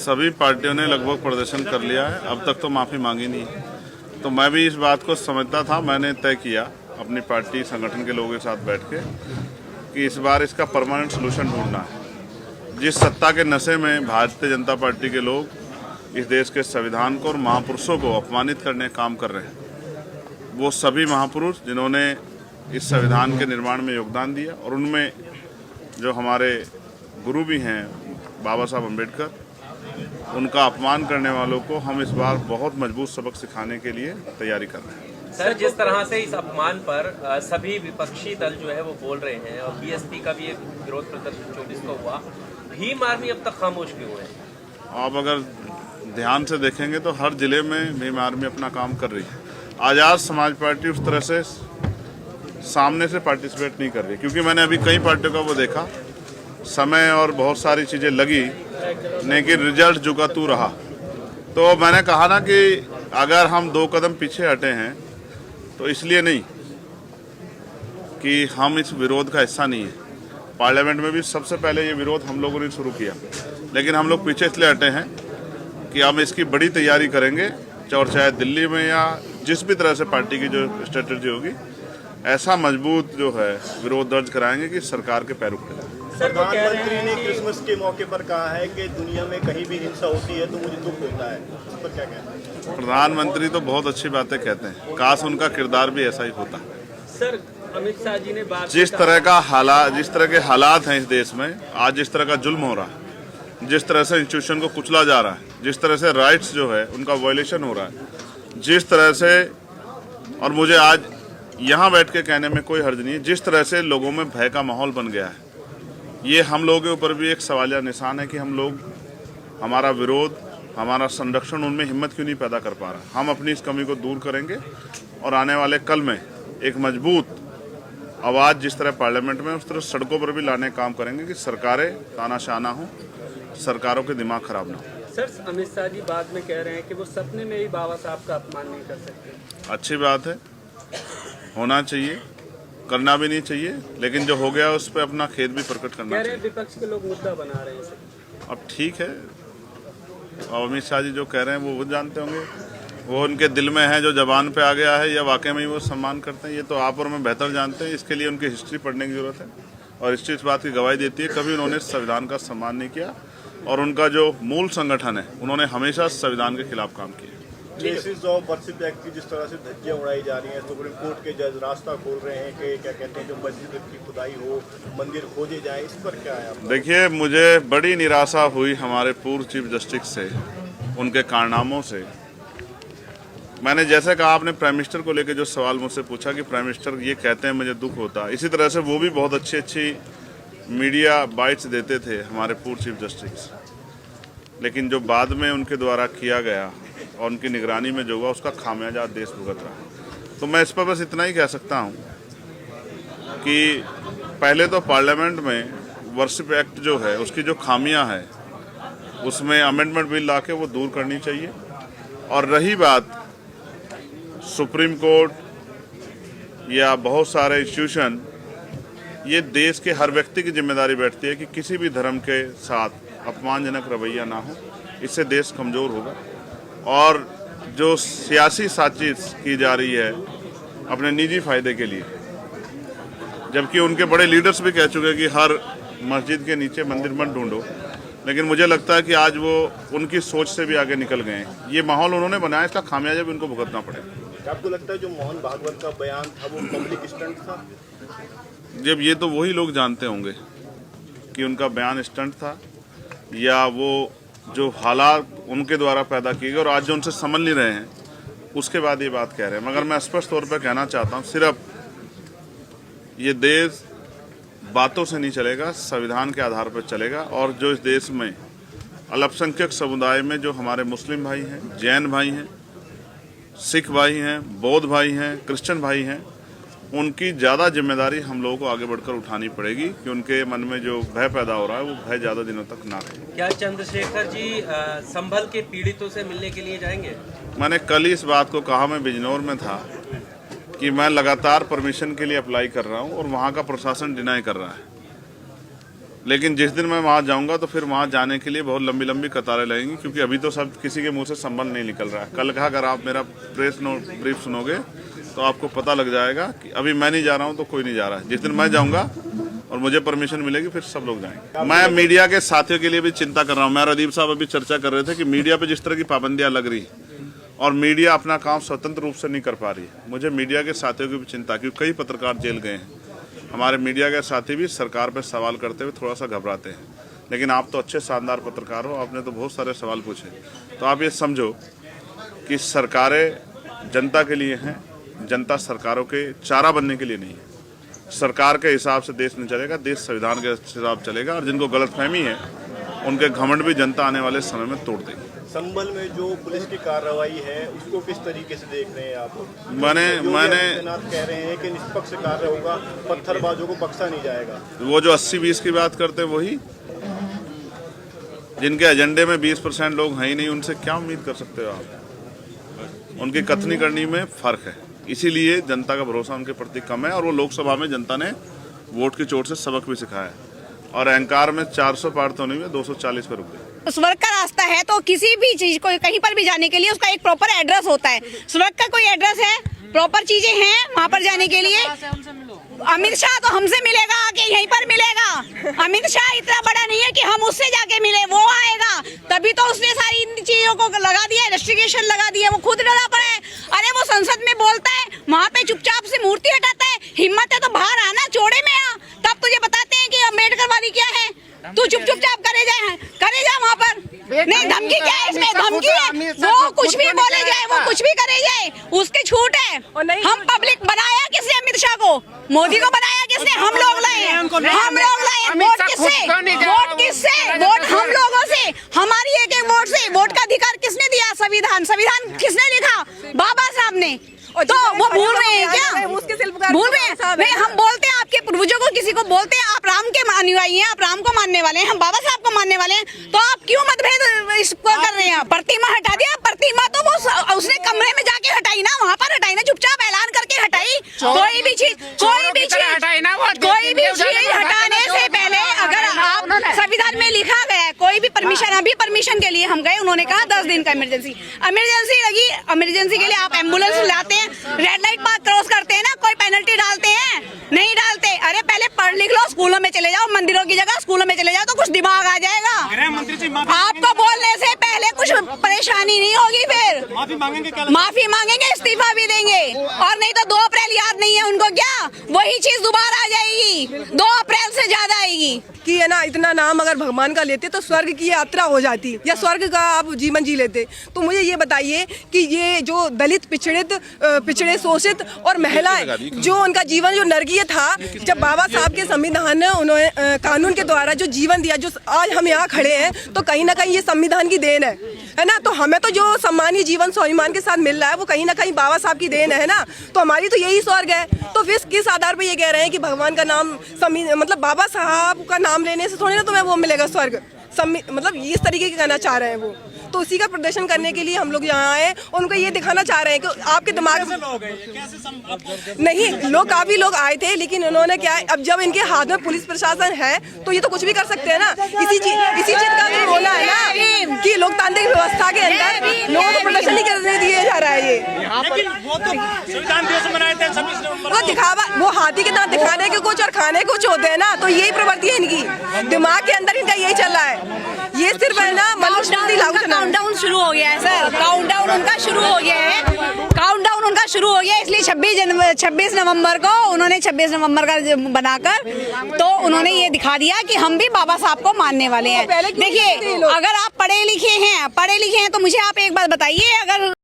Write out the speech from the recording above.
सभी पार्टियों ने लगभग प्रदर्शन कर लिया है, अब तक तो माफ़ी मांगी नहीं है। तो मैं भी इस बात को समझता था, मैंने तय किया अपनी पार्टी संगठन के लोगों के साथ बैठ के कि इस बार इसका परमानेंट सोल्यूशन ढूंढना है। जिस सत्ता के नशे में भारतीय जनता पार्टी के लोग इस देश के संविधान को और महापुरुषों को अपमानित करने का काम कर रहे हैं, वो सभी महापुरुष जिन्होंने इस संविधान के निर्माण में योगदान दिया और उनमें जो हमारे गुरु भी हैं बाबा साहब अम्बेडकर, उनका अपमान करने वालों को हम इस बार बहुत मजबूत सबक सिखाने के लिए तैयारी कर रहे हैं। सर, जिस तरह से इस अपमान पर सभी विपक्षी दल जो है वो बोल रहे हैं और बीएसपी का भी एक विरोध प्रदर्शन 24 को हुआ, भीम आर्मी अब तक खामोश क्यों है? आप अगर ध्यान से देखेंगे तो हर जिले में भीम आर्मी अपना काम कर रही है। आज़ाद समाज पार्टी उस तरह से सामने से पार्टिसिपेट नहीं कर रही, क्योंकि मैंने अभी कई पार्टियों का वो देखा, समय और बहुत सारी चीज़ें लगी लेकिन रिजल्ट जुगा तू रहा। तो मैंने कहा ना कि अगर हम 2 कदम पीछे हटे हैं तो इसलिए नहीं कि हम इस विरोध का हिस्सा नहीं है। पार्लियामेंट में भी सबसे पहले ये विरोध हम लोगों ने शुरू किया, लेकिन हम लोग पीछे इसलिए हटे हैं कि हम इसकी बड़ी तैयारी करेंगे, और चाहे दिल्ली में या जिस भी तरह से पार्टी की जो स्ट्रेटजी होगी, ऐसा मजबूत जो है विरोध दर्ज कराएंगे कि सरकार के पैर उठे। प्रधानमंत्री ने क्रिसमस के मौके पर कहा है कि दुनिया में कहीं भी हिंसा होती है तो मुझे दुख होता है, इस पर क्या कहना है? प्रधानमंत्री तो बहुत अच्छी बातें कहते हैं, काश उनका किरदार भी ऐसा ही होता। सर, अमित शाह जी ने जिस तरह के हालात हैं इस देश में, आज जिस तरह का जुल्म हो रहा है, जिस तरह से इंस्टीट्यूशन को कुचला जा रहा है, जिस तरह से राइट्स जो है उनका वायलेशन हो रहा है, जिस तरह से, और मुझे आज यहाँ बैठ के कहने में कोई हर्ज नहीं है, जिस तरह से लोगों में भय का माहौल बन गया है, ये हम लोगों के ऊपर भी एक सवालिया निशान है कि हम लोग, हमारा विरोध, हमारा संरक्षण उनमें हिम्मत क्यों नहीं पैदा कर पा रहा। हम अपनी इस कमी को दूर करेंगे और आने वाले कल में एक मजबूत आवाज़ जिस तरह पार्लियामेंट में, उस तरह सड़कों पर भी लाने का काम करेंगे कि सरकारें तानाशाह ना हो, सरकारों के दिमाग खराब ना हो। सर, अमित शाह जी बाद में कह रहे हैं कि वो सपने में भी बाबा साहब का अपमान नहीं कर सकते। अच्छी बात है, होना चाहिए, करना भी नहीं चाहिए, लेकिन जो हो गया उस पर अपना खेद भी प्रकट करना चाहिए। विपक्ष के लोग मुद्दा बना रहे हैं। अब ठीक है, और अमित शाह जी जो कह रहे हैं वो जानते होंगे, वो उनके दिल में है, जो जबान पे आ गया है या वाकई में ही वो सम्मान करते हैं, ये तो आप और मैं बेहतर जानते हैं। इसके लिए उनकी हिस्ट्री पढ़ने की जरूरत है, और हिस्ट्री इस बात की गवाही देती है कभी उन्होंने संविधान का सम्मान नहीं किया, और उनका जो मूल संगठन है उन्होंने हमेशा संविधान के खिलाफ काम किया। केसेस ऑफ वर्शिप एक्ट की जिस तरह से धज्जियां उड़ाई जा रही हैं, सुप्रीम कोर्ट के जज रास्ता खोल रहे हैं कि क्या कहते हैं, जो मस्जिद की खुदाई हो, मंदिर खोजे जाए, इस पर क्या है? देखिए, मुझे बड़ी निराशा हुई हमारे पूर्व चीफ जस्टिस से, उनके कारनामों से। मैंने जैसे कहा, आपने प्राइम मिनिस्टर को लेकर जो सवाल मुझसे पूछा कि प्राइम मिनिस्टर ये कहते हैं मुझे दुख होता, इसी तरह से वो भी बहुत अच्छी मीडिया बाइट्स देते थे हमारे पूर्व चीफ जस्टिस, लेकिन जो बाद में उनके द्वारा किया गया और उनकी निगरानी में जो हुआ, उसका खामियाजा देश भुगत रहा। तो मैं इस पर बस इतना ही कह सकता हूँ कि पहले तो पार्लियामेंट में वर्शिप एक्ट जो है उसकी जो खामियां है उसमें अमेंडमेंट बिल लाके वो दूर करनी चाहिए। और रही बात सुप्रीम कोर्ट या बहुत सारे इंस्टीट्यूशन, ये देश के हर व्यक्ति की जिम्मेदारी बैठती है कि किसी भी धर्म के साथ अपमानजनक रवैया ना हो, इससे देश कमज़ोर होगा। और जो सियासी साजिश की जा रही है अपने निजी फायदे के लिए, जबकि उनके बड़े लीडर्स भी कह चुके हैं कि हर मस्जिद के नीचे मंदिर मत ढूंढो, लेकिन मुझे लगता है कि आज वो उनकी सोच से भी आगे निकल गए हैं। ये माहौल उन्होंने बनाया, इसका खामियाजा भी उनको भुगतना पड़ेगा। आपको लगता है जो मोहन भागवत का बयान था वो पब्लिक स्टंट था? जब ये तो वही लोग जानते होंगे कि उनका बयान स्टंट था या वो जो हालात उनके द्वारा पैदा किए गए और आज जो उनसे समझ नहीं रहे हैं, उसके बाद ये बात कह रहे हैं। मगर मैं स्पष्ट तौर पर कहना चाहता हूँ, सिर्फ ये देश बातों से नहीं चलेगा, संविधान के आधार पर चलेगा। और जो इस देश में अल्पसंख्यक समुदाय में जो हमारे मुस्लिम भाई हैं, जैन भाई हैं, सिख भाई हैं, बौद्ध भाई हैं, क्रिश्चियन भाई हैं, उनकी ज़्यादा जिम्मेदारी हम लोगों को आगे बढ़कर उठानी पड़ेगी कि उनके मन में जो भय पैदा हो रहा है वो भय ज़्यादा दिनों तक ना रहे। क्या चंद्रशेखर जी संभल के पीड़ितों से मिलने के लिए जाएंगे? मैंने कल ही इस बात को कहा, मैं बिजनौर में था, कि मैं लगातार परमिशन के लिए अप्लाई कर रहा हूं और वहां का प्रशासन डिनाई कर रहा है। लेकिन जिस दिन मैं वहाँ जाऊँगा तो फिर वहाँ जाने के लिए बहुत लंबी लंबी कतारें लगेंगी, क्योंकि अभी तो सब किसी के मुंह से संबल नहीं निकल रहा है। कल का अगर आप मेरा प्रेस नोट ब्रीफ सुनोगे तो आपको पता लग जाएगा कि अभी मैं नहीं जा रहा हूँ तो कोई नहीं जा रहा है। जिस दिन मैं जाऊँगा और मुझे परमिशन मिलेगी फिर सब लोग जाएंगे। मैं मीडिया के साथियों के लिए भी चिंता कर रहा हूँ। मैं रादीप साहब अभी चर्चा कर रहे थे कि मीडिया पे जिस तरह की पाबंदियां लग रही और मीडिया अपना काम स्वतंत्र रूप से नहीं कर पा रही है, मुझे मीडिया के साथियों की भी चिंता, क्योंकि कई पत्रकार जेल गए हैं। हमारे मीडिया के साथी भी सरकार पर सवाल करते हुए थोड़ा सा घबराते हैं। लेकिन आप तो अच्छे शानदार पत्रकार हो, आपने तो बहुत सारे सवाल पूछे। तो आप ये समझो कि सरकारें जनता के लिए हैं, जनता सरकारों के चारा बनने के लिए नहीं है। सरकार के हिसाब से देश नहीं चलेगा, देश संविधान के हिसाब से चलेगा। और जिनको गलतफहमी है उनके घमंड भी जनता आने वाले समय में तोड़ देगी। संभल में जो पुलिस की कार्रवाई है उसको किस तरीके से देख रहे हैं आप? मैंने कह रहे हैं कि निष्पक्ष कार्य होगा, पत्थरबाजों को बख्शा नहीं जाएगा। वो जो 80-20 की बात करते हैं वही, जिनके एजेंडे में 20% लोग हैं ही नहीं, उनसे क्या उम्मीद कर सकते हो आप? उनकी कथनी करनी में फर्क है, इसीलिए जनता का भरोसा उनके प्रति कम है। और वो लोकसभा में जनता ने वोट की चोट से सबक भी सिखाया है। और अहंकार में 400 पार तो नहीं हुए, 240 पर रुक गए। स्वर्ग का रास्ता है तो किसी भी चीज को कहीं पर भी जाने के लिए उसका एक प्रॉपर एड्रेस होता है। स्वर्ग का कोई एड्रेस है, प्रॉपर चीजें हैं वहाँ पर जाने के लिए। अमित शाह तो हमसे मिलेगा कि यहीं पर मिलेगा? अमित शाह इतना बड़ा नहीं है कि हम उससे जाके मिले, वो आएगा तभी तो उसने सारी इन चीजों को लगा दिया, रेस्ट्रिक्शन लगा दिया। वो खुद डरा पड़ा है। अरे वो संसद में बोलता है, वहाँ पे चुपचाप से मूर्ति हटाता है। हिम्मत है तो बाहर आना, चौड़े में आ, तब तुझे बताते हैं कि अम्बेडकर वाली क्या है। तू चुपचाप करे जा वहाँ पर। नहीं, धमकी क्या है इसमें? धमकी है वो कुछ भी बोले जाए, वो कुछ भी करे जाए, उसकी छूट है। हम पब्लिक बनाया किसने? अमित शाह को, मोदी को बनाया किसने? हम लोग लाए, हम लोग लाए। वोट किससे? वोट किससे? वोट हम लोगों से, हमारी एक एक वोट से। वोट का अधिकार किसने दिया? संविधान किसने लिखा? बाबा साहब ने। तो वो भूल रहे हैं क्या? भूल रहे हैं? नहीं, हम बोलते हैं आपके पूर्वजों को, किसी को बोलते हैं आप राम के अनुयायी हैं, आप राम को मानने वाले हैं, हम बाबा साहब को मानने वाले हैं, तो आप क्यों मतभेद इसको कर रहे हैं? प्रतिमा हटा दिया। प्रतिमा तो वो उसने कमरे में जाके हटाई ना, वहाँ पर हटाई ना, चुपचाप ऐलान करके हटाई। कोई भी चीज हटाने से पहले अगर आप संविधान में लिखा गया है, कोई भी परमिशन, अभी परमिशन के लिए हम गए, उन्होंने कहा 10 दिन का इमरजेंसी लगी। इमरजेंसी के लिए आप एम्बुलेंस लाते हैं, रेड लाइट पार क्रॉस करते हैं ना, कोई पेनल्टी डालते हैं? नहीं डालते। अरे पहले पढ़ लिख लो, स्कूलों में चले जाओ, मंदिरों की जगह स्कूलों में चले जाओ तो कुछ दिमाग आ जाएगा। आपको बोलने से पहले कुछ परेशानी नहीं होगी, फिर माफी मांगेंगे, इस्तीफा भी देंगे। और नहीं तो 2 अप्रैल याद नहीं है उनको क्या? वही चीज दोबारा आ जाएगी, 2 अप्रैल से ज्यादा आएगी कि है ना, इतना नाम अगर भगवान का लेते तो स्वर्ग की यात्रा हो जाती या स्वर्ग का आप जीवन जी लेते। तो मुझे ये बताइए कि ये जो दलित, पिछड़े, शोषित और महिलाएं, जो उनका जीवन जो नरकीय था, जब बाबा साहब के संविधान ने उन्होंने कानून के द्वारा जो जीवन दिया, जो आज हम यहाँ खड़े हैं, तो कहीं ना कहीं ये संविधान की देन है ना। तो हमें तो जो सम्मानीय जीवन स्वाभिमान के साथ मिल रहा है वो कहीं ना कहीं बाबा साहब की देन है ना। तो हमारी तो यही स्वर्ग है। तो फिर किस आधार पर ये कह रहे हैं कि भगवान का नाम, मतलब बाबा साहब का नाम लेने से थोड़ी ना तुम्हें वो मिलेगा स्वर्ग? मतलब इस तरीके के कहना चाह रहे हैं वो। तो उसी का प्रदर्शन करने के लिए हम लोग यहाँ आए, उनको ये दिखाना चाह रहे हैं कि आपके दिमाग में नहीं, लोग काफी लोग आए थे, लेकिन उन्होंने क्या, अब जब इनके हाथ में पुलिस प्रशासन है तो ये तो कुछ भी कर सकते हैं ना। इसी चीज का तो होना है ना कि लोकतांत्रिक व्यवस्था के अंदर लोगों को प्रदर्शन नहीं करने दिया जा रहा है। ये वो दिखावा, वो हाथी के दांत दिखाने के कुछ और खाने कुछ होते हैं ना। तो यही प्रवृत्ति है इनकी, दिमाग के अंदर इनका यही चल रहा है। ये सिर्फ है ना, मनुष्य काउंटडाउन शुरू हो गया है सर, काउंटडाउन उनका शुरू हो गया है, काउंटडाउन उनका शुरू हो गया है। इसलिए 26 नवंबर को उन्होंने 26 नवंबर का बनाकर तो उन्होंने ये दिखा दिया कि हम भी बाबा साहब को मानने वाले हैं। देखिए, अगर आप पढ़े लिखे हैं तो मुझे आप एक बात बताइए, अगर